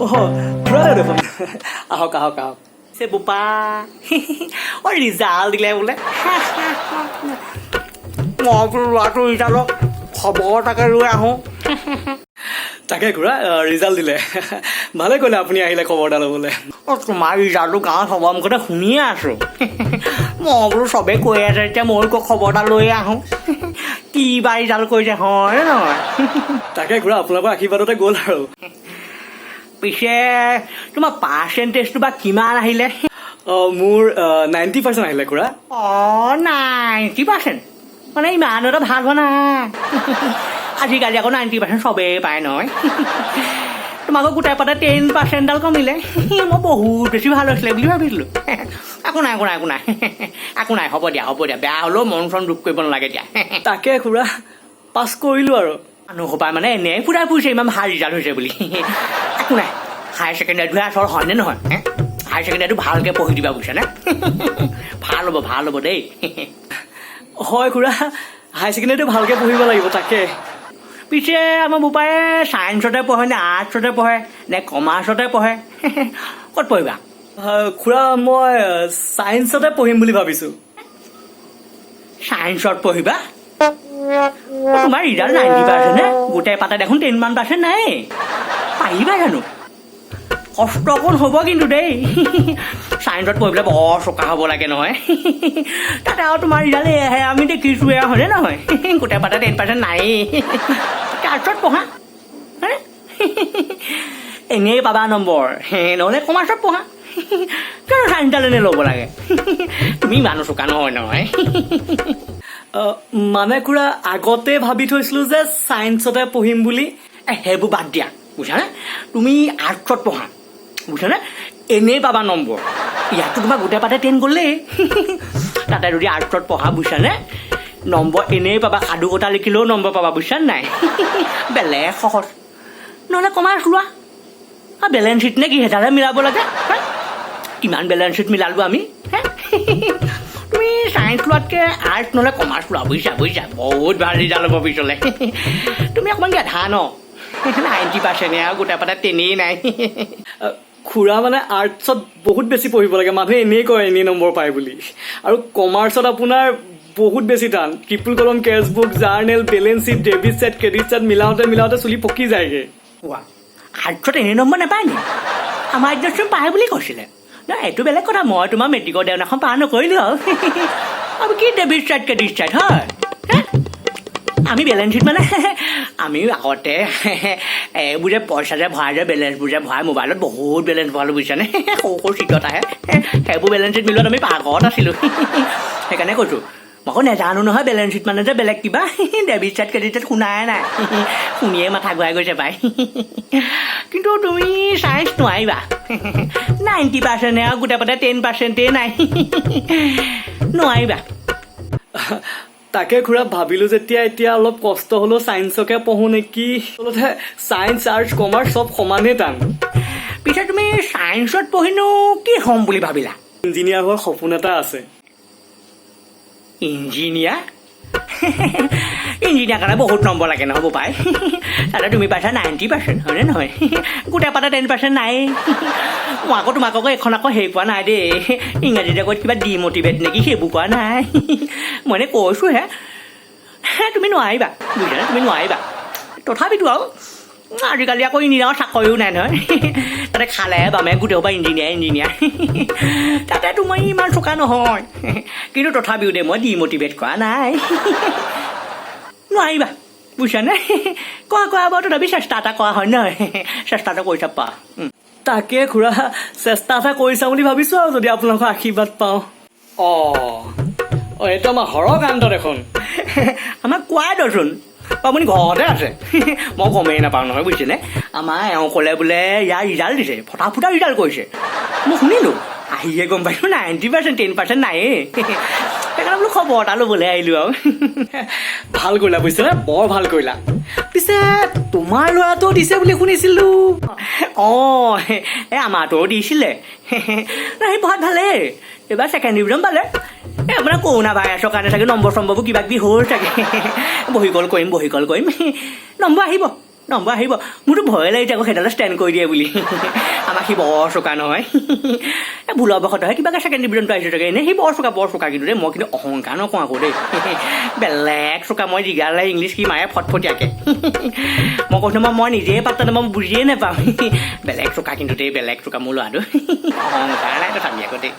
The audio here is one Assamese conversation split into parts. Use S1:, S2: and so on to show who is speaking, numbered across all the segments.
S1: খুৰা দেখোন আহক আহক আহক
S2: সে বোপা ও ৰিজাল্ট দিলে বোলে মই বোলো ল'ৰাটো ৰিজাল্টৰ খবৰ তাকে লৈ আহোঁ
S1: তাকে খুৰা ৰিজাল্ট দিলে ভালে কৰিলে আপুনি আহিলে খবৰ এটা ল'বলৈ
S2: অঁ তোমাৰ ৰিজাল্টটো গাঁৱত চবৰ মুখতে শুনিয়ে আছোঁ মই বোলো চবেই কৈ আছে এতিয়া মই খবৰ এটা লৈ আহোঁ কি বা ৰিজাল্ট কৰিছে হয় নহয়
S1: তাকে খুৰা আপোনালোকৰ আশীৰ্বাদতে গ'ল আৰু
S2: পিছে তোমাৰ পাৰ্চেণ্টেজটো বা কিমান আহিলে
S1: মোৰ 90% আহিলে খুৰা
S2: অঁ 90% মানে ইমান এটা ভাল হোৱা নাই আজিকালি আকৌ 90% চবেই পায় নহয় তোমাকো গোটাই পাতে 10% কমিলে মই বহুত বেছি ভাল হৈছিলে বুলি ভাবিছিলোঁ একো নাই একো নাই একো নাই একো নাই হ'ব দিয়া বেয়া হ'লেও মন চন দুখ কৰিব নালাগে দিয়া
S1: তাকে খুৰা পাছ কৰিলোঁ আৰু
S2: মানুহ সোপাই মানে এনেই ফুৰাই ফুৰিছে ইমান ভাল ৰিজাল্ট হৈছে বুলি একো নাই হায়াৰ ছেকেণ্ডেৰীটোহে আচল হয়নে নহয় হায়াৰ ছেকেণ্ডেৰীটো ভালকৈ পঢ়ি দিবা বুজিছানে ভাল হ'ব দেই
S1: হয় খুৰা হায়াৰ ছেকেণ্ডেৰীটো ভালকৈ পঢ়িব লাগিব তাকে
S2: পিছে আমাৰ বোপাই ছায়েন্সতে পঢ়ে নে আৰ্টছতে পঢ়ে নে কমাৰ্চতে পঢ়ে ক'ত পঢ়িবা
S1: খুৰা মই ছায়েন্সতে পঢ়িম বুলি ভাবিছোঁ
S2: ছায়েন্সত পঢ়িবা তোমাৰ ৰিজাল্ট 90% নে গোটেই পাতে দেখোন 10% নাই পাৰিবা জানো কষ্ট অকণ হ'ব কিন্তু দেই ছায়েন্সত পঢ়িবলৈ বৰ চোকা হ'ব লাগে নহয় তাতে আৰু তোমাৰ ৰিজাল্ট এয়াহে আমি দেখিছোঁ এয়া হয়নে নহয় গোটেই পাতে 10% নাই আৰ্টছত পঢ়া এনেই পাবা নম্বৰ নহ'লে কমাৰ্চত পঢ়া কিয় ছায়েন্সডালে ল'ব লাগে তুমি ইমানো চোকা নহয়
S1: মানে খুৰা আগতে ভাবি থৈছিলোঁ যে ছায়েন্সতে পঢ়িম বুলি
S2: সেইবোৰ বাদ দিয়া বুজিছানে তুমি আৰ্টছত পঢ়া বুজিছানে এনেই পাবা নম্বৰ ইয়াততো তোমাৰ গোটেই পাতে 10 গ'লেই তাতে যদি আৰ্টছত পঢ়া বুজিছানে নম্বৰ এনেই পাবা সাধু কথা লিখিলেও নম্বৰ পাবা বুজিছানে নাই বেলেগ সহজ নহ'লে কমাৰ্চ লোৱা বেলেঞ্চ শ্বীট নে কি সেইডালহে মিলাব লাগে কিমান বেলেঞ্চ শ্বীট মিলালোঁ আমি তুমি ছায়েন্স লোৱাতকৈ আৰ্টছ নহ'লে কমাৰ্চ লোৱা বুজিছা বহুত ভাল ৰিজাল্ট হ'ব পিছলৈ তুমি অকণমান গেধা ন 90% আৰু গোটেই পাতে 10 নাই
S1: খুৰা মানে আৰ্টছত বহুত বেছি পঢ়িব লাগে মানুহে এনেই কয় এনেই নম্বৰ পায় বুলি আৰু কমাৰ্চত আপোনাৰ বহুত বেছি টান triple column cashbook journal balance sheet debit set credit set মিলাওঁতে চুলি পকি যায়গৈ
S2: আৰ্টছত এনেই নম্বৰ নাপায় নি আমাৰ একদম পায় বুলি কৈছিলে নাই এইটো বেলেগ কথা মই তোমাৰ মেট্ৰিকৰ দেওনাখন পাৰ নকৰিলোঁ আৰু কি ডেবিট ছেট ক্ৰেডিট ছেট হয় আমি বেলেঞ্চ শ্বীট মানে আমি আগতে এইবোৰ যে পইচা যে ভৰাই যে বেলেঞ্চবোৰ যে ভৰাই মোবাইলত বহুত বেলেঞ্চ ভৰালোঁ বুজিছানে সৰু চিটত আহে সেইবোৰ বেলেঞ্চ শ্বীট মিলোৱাত আমি পাগত আছিলোঁ সেইকাৰণে কৈছোঁ মই আকৌ নেজানো নহয় বেলেঞ্চ শ্বীট মানে যে বেলেগ কিবা ডেবিট ছেট ক্ৰেডিট ছেট শুনাই নাই শুনিয়ে মাথা ঘূৰাই গৈছে পাই কিন্তু তুমি ছায়েন্স নোৱাৰিবা 90% আৰু গোটেই পাতে 10% নাই নোৱাৰিবা
S1: তাকে খুৰা ভাবিলোঁ যেতিয়া এতিয়া অলপ কষ্ট হ'লেও ছায়েন্সকে পঢ়োঁ নেকি আচলতে ছায়েন্স আৰ্টছ কমাৰ্চ চব সমানেই টান
S2: পিছে তুমি ছায়েন্সত পঢ়িনো কি হ'ম বুলি ভাবিলা
S1: ইঞ্জিনিয়াৰ হোৱাৰ সপোন এটা আছে
S2: ইঞ্জিনিয়াৰ কাৰণে বহুত নম্বৰ লাগে নহ'ব পাই তাতে তুমি পাইছা 90% হয়নে নহয় গোটেই পাতে 10% নাই মই আকৌ তোমাক আকৌ এখন আকৌ হেৰি পোৱা নাই দেই ইংৰাজীত আকৌ কিবা ডিমটিভেট নেকি সেইবোৰ পোৱা নাই মই এনে কৈছোঁহে তুমি নোৱাৰিবা বুজিছানে তুমি নোৱাৰিবা তথাপিতো আৰু আজিকালি আকৌ ইঞ্জিনিয়াৰৰ চাকৰিও নাই নহয় তাতে খালে বামে গোটেই সোপা ইঞ্জিনিয়াৰ তাতে তুমি ইমান চোকা নহয় কিন্তু তথাপিও দেই মই ডিমটিভেট কৰা নাই নোৱাৰিবা বুজিছানে কোৱা বাৰু তথাপি চেষ্টা এটা কৰা হয় নহয় চেষ্টা এটা কৰি চাবা
S1: তাকে খুৰা চেষ্টা এটা কৰি চাওঁ বুলি ভাবিছোঁ আৰু যদি আপোনালোকৰ আশীৰ্বাদ পাওঁ এইটো আমাৰ হৰকান্ত দেখোন
S2: আমাক কোৱাই দেচোন আপুনি ঘৰতে আছে মই গমেই নাপাওঁ নহয় বুজিছেনে আমাৰ এওঁ ক'লে বোলে ইয়াৰ ৰিজাল্ট দিছে ফটা ৰিজাল্ট কৰিছে মই শুনিলোঁ আহিয়ে গম পাইছোঁ 90% 10% নায়েই সেইকাৰণে বোলো খবৰ এটা ল'বলৈ আহিলোঁ আৰু
S1: ভাল কৰিলা বুজিছেনে বৰ ভাল কৰিলা
S2: পিছে তোমাৰ ল'ৰাটোও দিছে বুলি শুনিছিলোঁ আমাৰটোও দিছিলে সি পঢ়াত ভালেই এইবাৰ ছেকেণ্ড ডিভিজন পালে আপোনাৰ কৰোণা ভাইৰাছৰ কাৰণে চাগে নম্বৰ চম্বৰবোৰ কিবা কিবি হ'ল চাগে বহি কল কৰিম নম্বৰ আহিব নম্বৰ আহিব মোৰতো ভয় লাগিছে আকৌ সেইডালে ষ্টেণ্ড কৰি দিয়ে বুলি আমাক সি বৰ চোকা নহয় ভুলৰ বশতহে কিবাকে ছেকেণ্ড ডিভিজনটো আহিছে চাগে এনেই সি বৰ চোকা কিন্তু দেই মই কিন্তু অহংকাৰ নকওঁ আকৌ দেই বেলেগ চোকা মই জিগালে ইংলিছ সি মায়ে ফটফটীয়াকে মই কৈছোঁ মই নিজেই পাত্তা নাপাওঁ মই বুজিয়ে নাপাওঁ বেলেগ চোকা কিন্তু দেই বেলেগ চোকা মোৰ ল'ৰাটো অহংকাৰ নাই তথাপি আকৌ দেই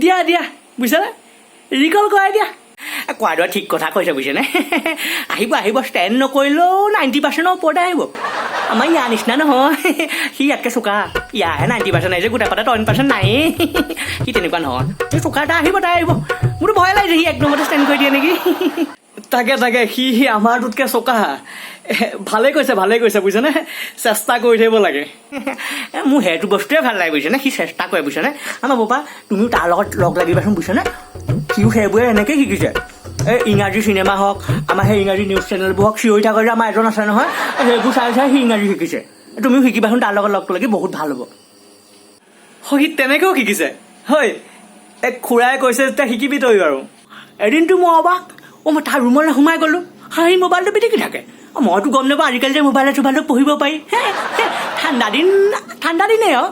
S1: দিয়া দিয়া বুজিছানে ৰিকল কৰাই দিয়া
S2: কোৱাটো ঠিক কথা কৈছে বুজিছেনে আহিব ষ্টেণ্ড নকৰিলেও 90% ওপৰতে আহিব আমাৰ ইয়াৰ নিচিনা নহয় সি ইয়াতকৈ চোকা ইয়াৰহে 90% আহিছে গোটেই পাতে 10% নায়েই সি তেনেকুৱা নহয় সি চোকা এটা আহিব তাই আহিব মোৰতো ভয় লাগিছে সি এক নম্বৰতে ষ্টেণ্ড কৰি দিয়ে নেকি
S1: তাকে সি আমাৰটোতকৈ চোকা ভালেই কৈছে বুজিছানে চেষ্টা কৰি থাকিব লাগে
S2: মোৰ সেইটো বস্তুৱে ভাল লাগে বুজিছেনে সি চেষ্টা কৰে বুজিছেনে আমাৰ বাবা তুমিও তাৰ লগত লগ লাগিবাচোন বুজিছানে সিও সেইবোৰে এনেকৈ শিকিছে এই ইংৰাজী চিনেমা হওক আমাৰ সেই ইংৰাজী নিউজ চেনেলবোৰ হওক চিঞৰি থাকে যে আমাৰ এজন আছে নহয় সেইবোৰ চাই সি ইংৰাজী শিকিছে তুমিও শিকিবাচোন তাৰ লগত লগটো লাগি বহুত ভাল হ'ব
S1: সি তেনেকৈও শিকিছে হয় খুৰাই কৈছে যেতিয়া শিকিবি তই আৰু
S2: এদিনটো মই অবাক মই তাৰ ৰুমলৈ সোমাই গ'লোঁ সি মোবাইলটো পিটিকি থাকে মইতো গম নাপাওঁ আজিকালি যে মোবাইলত পঢ়িব পাৰি ঠাণ্ডা দিনেই আৰু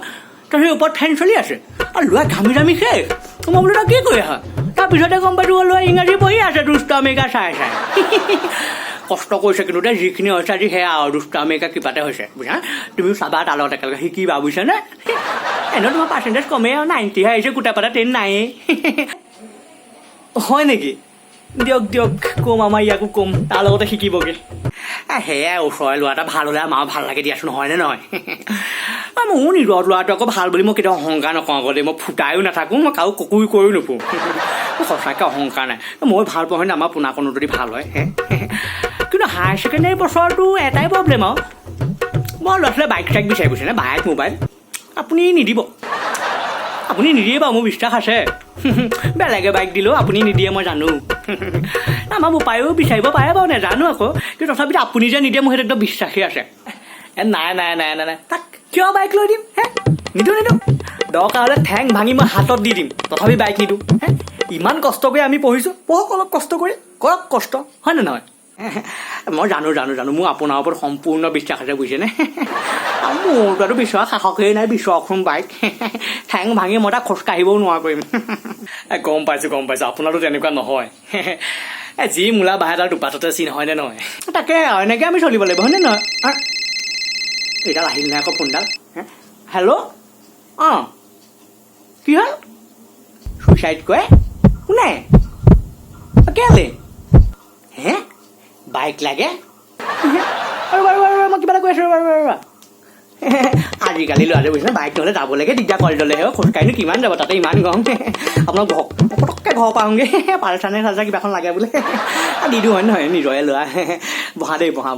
S2: তাৰ সেই ওপৰত ফেন চলি আছে আৰু ল'ৰা ঘামি শেষ মই বোলো তই কি কৰি আহা তাৰপিছতে গম পাইছোঁ ল'ৰা ইংৰাজী পঢ়ি আছে দুষ্ট আমেৰিকা চাই কষ্ট কৰিছে কিন্তু দেই যিখিনি হৈছে আজি সেয়া আৰু দুষ্ট আমেৰিকা কিবাতে হৈছে বুজিছা তুমিও চাবা তাৰ লগত একেলগে শিকিবা বুজিছানে এনেও তোমাৰ পাৰ্চেণ্টেজ কমেই আৰু 90হে আহিছে গোটেই পাতা 10 নায়েই
S1: হয় নেকি দিয়ক কম আমাৰ ইয়াকো কম তাৰ লগতে শিকিবগৈ
S2: সেয়াই ওচৰৰে ল'ৰা এটা ভাল হ'লে আমাৰো ভাল লাগে দিয়াচোন হয়নে নহয় মোৰ নিজৰ ল'ৰাটো আকৌ ভাল বুলি মই কেতিয়াও অহংকাৰ নকওঁ আকৌ দেই মই ফুটায়ো নাথাকোঁ মই কাৰো ককুৰি কৰিও নুফুৰোঁ মোৰ সঁচাকৈ অহংকাৰ নাই মই ভাল পাওঁ আমাৰ পোনাকণো যদি ভাল হয় কিন্তু হায়াৰ ছেকেণ্ডেৰী বছৰটো এটাই প্ৰব্লেম আৰু মই ল'ৰা ছোৱালীয়ে বাইক চাইক বিচাৰি গৈছে নে বাইক মোবাইল আপুনি নিদিব আপুনি নিদিয়ে বাৰু মোৰ বিশ্বাস আছে বেলেগে বাইক দিলেও আপুনি নিদিয়ে মই জানো আমাৰ বোপায়ো বিচাৰিব পাৰে বাৰু নাজানো আকৌ কিন্তু তথাপিতো আপুনি যে নিদিয়ে মোৰ সেইটো একদম বিশ্বাসেই আছে
S1: নাই তাক কিয় বাইক লৈ দিম নিদিওঁ দৰকাৰ হ'লে ঠেং ভাঙি মই হাতত দি দিম তথাপি বাইক নিদিওঁ ইমান কষ্ট কৰি আমি পঢ়িছোঁ পঢ়ক অলপ কষ্ট কৰি কৰক কষ্ট হয় নে নহয়
S2: মই জানো মোৰ আপোনাৰ ওপৰত সম্পূৰ্ণ বিশ্বাস আছে বুজিছেনে মোৰতো বিশ্বাস সাহসেই নাই বিশ্বকচোন বাইক ঠেং ভাঙি মই তাক খোজকাঢ়িবও নোৱাৰা কৰিম
S1: গম পাইছোঁ আপোনাৰতো তেনেকুৱা নহয় যি মূলা বাহেডাল দুপাততে চিন হয়নে নহয়
S2: তাকে এনেকৈ আমি চলিব লাগিব হয়নে নহয় এইডাল আহিল নাই আকৌ ফোনডাল হেল্ল' অঁ কি হ'ল ছুইচাইড কৰে কোনে কেলে হে বাইক লাগে বাৰু মই কিবা এটা কৈ আছোঁ বাৰু আজিকালি ল'ৰাটোৱে বুজিছে বাইক নহ'লে যাব লাগে দিগদাৰ কৰি ল'লেহে খোজকাঢ়িনো কিমান যাব তাতে ইমান গৰম আপোনাৰ পটককৈ ঘৰ পাওঁগৈ পালচানে চালচাৰ কিবাখন লাগে বোলে দি দিওঁ হয় নহয় নিজৰে ল'ৰা বহা দেই বহা